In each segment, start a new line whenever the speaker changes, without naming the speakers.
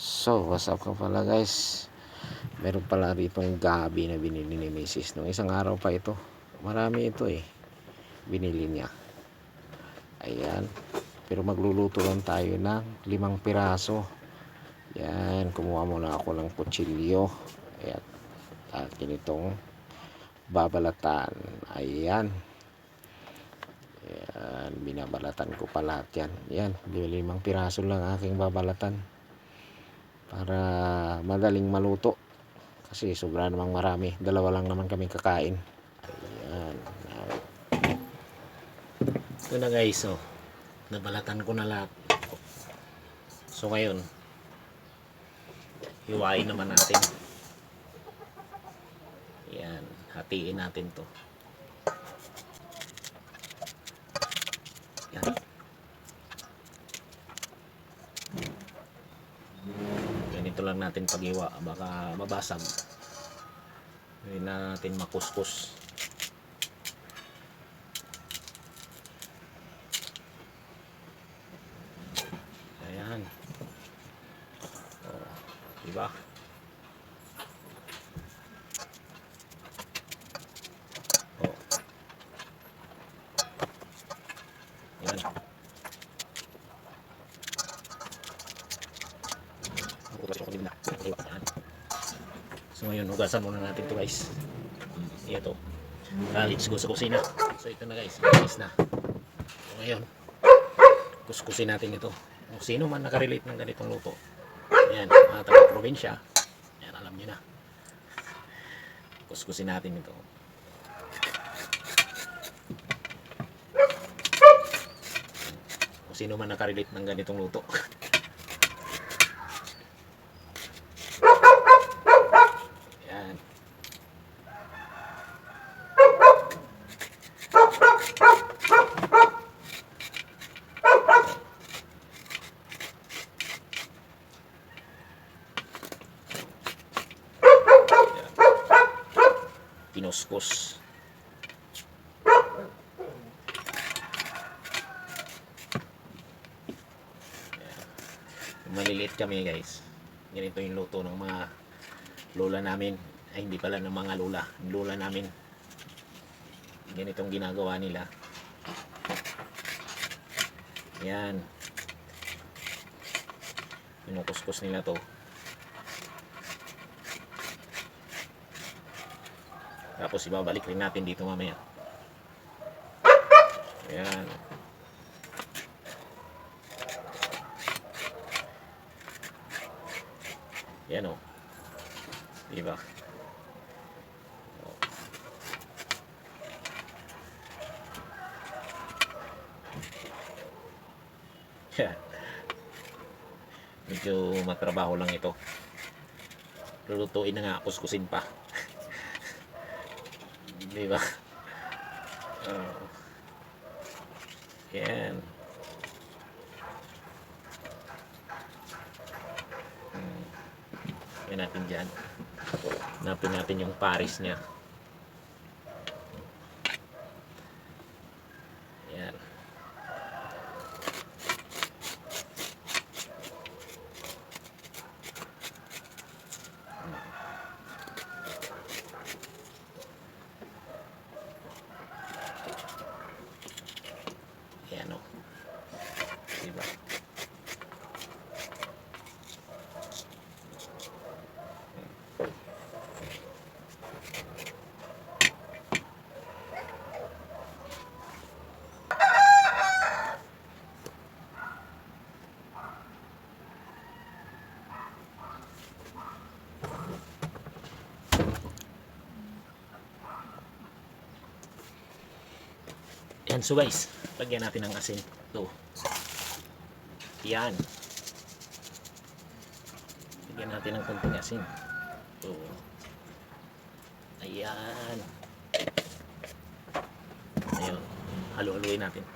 So, what's up ka pala guys? Meron pala ritong gabi na binili ni Mrs. Nung isang araw pa ito. Marami ito eh. Binili niya. Ayan. Pero magluluto lang tayo ng 5 piraso. Yan. Kumuha muna ako ng kutsilyo. Ayan. At ganitong babalatan. Ayan. Ayan. Binabalatan ko pa lahat yan. Ayan. 5 piraso lang aking babalatan. Para madaling maluto kasi sobra namang marami, dalawa lang naman kami kakain. Ayan, ito na guys, oh, nabalatan ko na lahat. So ngayon hiwain naman natin. Ayan, hatiin natin to. Ayan. Ganito lang natin paghiwa, baka mabasag. Hindi na natin makuskus. Ayan. Oh, diba? Oh. Ayan. So ngayon, hugasan muna natin to guys. Ito. Let's go sa kusina. So ito na guys, guys na. So ngayon, kuskusin natin ito. Kung sino man nakarelate ng ganitong luto. Ayan, mga taga-probinsya. Ayan, alam nyo na. Kuskusin natin ito. Kung sino man nakarelate ng ganitong luto. Ayan. Kinuskus. Maliliit kami guys, ganito yung luto ng mga lola namin. Ay hindi pala ng mga lola namin. Ganitong ginagawa nila. Yan, kinukuskus nila to. Tapos ibabalik rin natin dito mamaya. Ayan. Yan o. Diba? Yan. Medyo matrabaho lang ito. Lulutuin na nga, kuskusin pa. Diba? Yan. Yan natin dyan. Hanapin natin yung paris niya. Yan. Yan o. Diba? Yan, so guys, lagyan natin ng asin. Ito. Yan. Lagyan natin ng konting asin. Ito. Ayan. Ayun. Halo-haloin natin.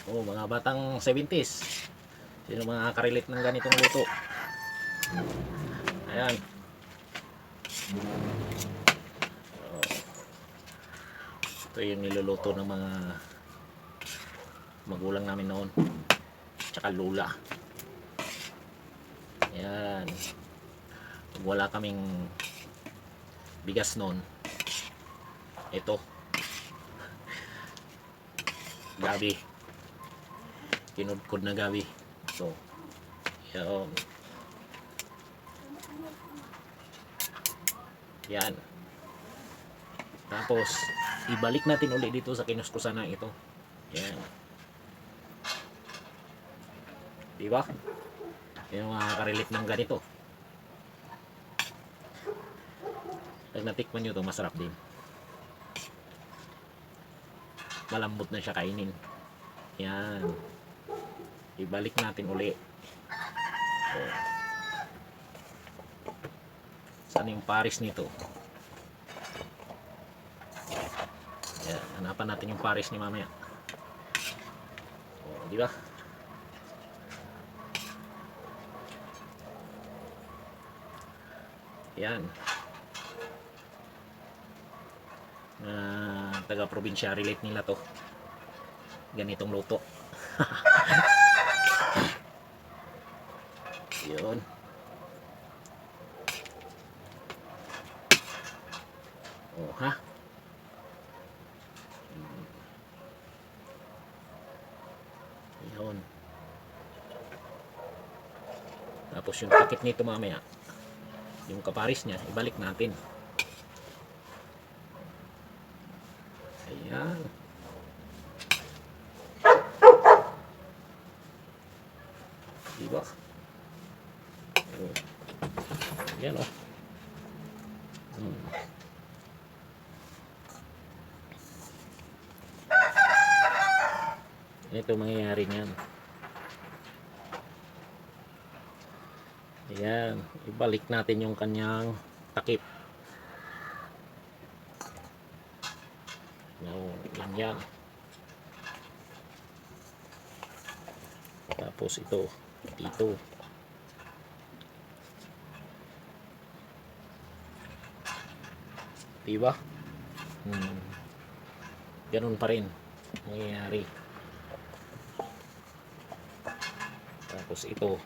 Oh, mga batang 70s. Sino mga nakarelate ng ganitong luto? Ayan. Oh. Ito yung niluluto ng mga magulang namin noon. Tsaka lula. Ayan. Pag wala kaming bigas noon, ito. Gabi. Kinudkod na gabi. So, yun. Yan. Tapos, ibalik natin ulit dito sa kinuskusan na ito. Yan. Diba? Yung makaka-relate ng ganito. Pag natikman nyo ito, masarap din. Malambot na siya kainin. Yan. Ibalik natin uli. So, saan yung paris nito? Yan. Hanapan natin yung paris ni mamaya. O, di ba? Yan. Taga-probinsya relate nila to. Ganitong luto. Yun. Oh, ha? Yun. Tapos yung takip nito mamaya, yung kaparis niya, ibalik natin. Ayan. Diba? Ayan o. Ito mangyayari niyan. Ayan. Ibalik natin yung kanyang takip. Yan. Tapos ito dito. Diba? Ganun pa rin nangyayari. Tapos ito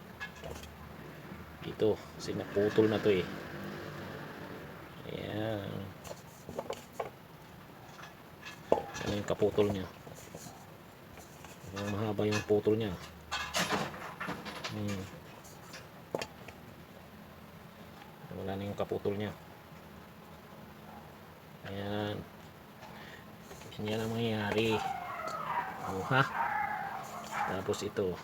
kasi naputol na to eh. Ayan. Ano yung kaputol niya? Mahaba yung putol niya. Wala na yung kaputol niya. Ayan. Yan ang mangyayari. Oh, ha? Tapos ito,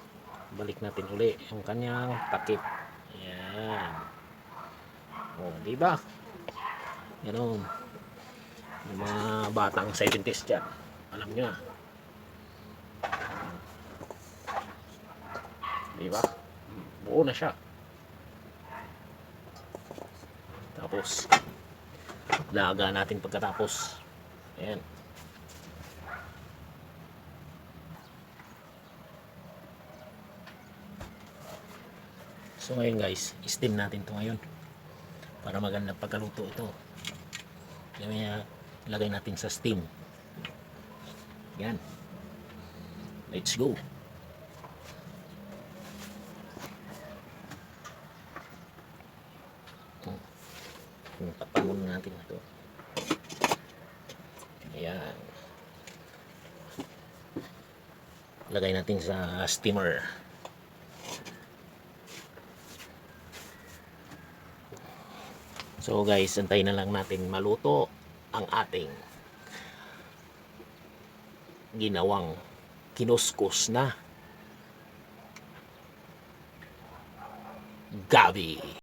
balik natin uli yung kanyang takip. Ayan. Oh, diba? Ganun. Yung mga batang 70s dyan, alam nyo na. Diba? Buo na siya. Tapos laga natin pagkatapos. Ayan. So ngayon guys, steam natin ito ngayon para magandang pagkaluto ito. Kaya ilagay natin sa steam. Yan. Let's go. Takpan muna natin ito. Ayan. Lagay natin sa steamer. So guys, antayin na lang natin maluto ang ating ginawang kinuskus na gabi.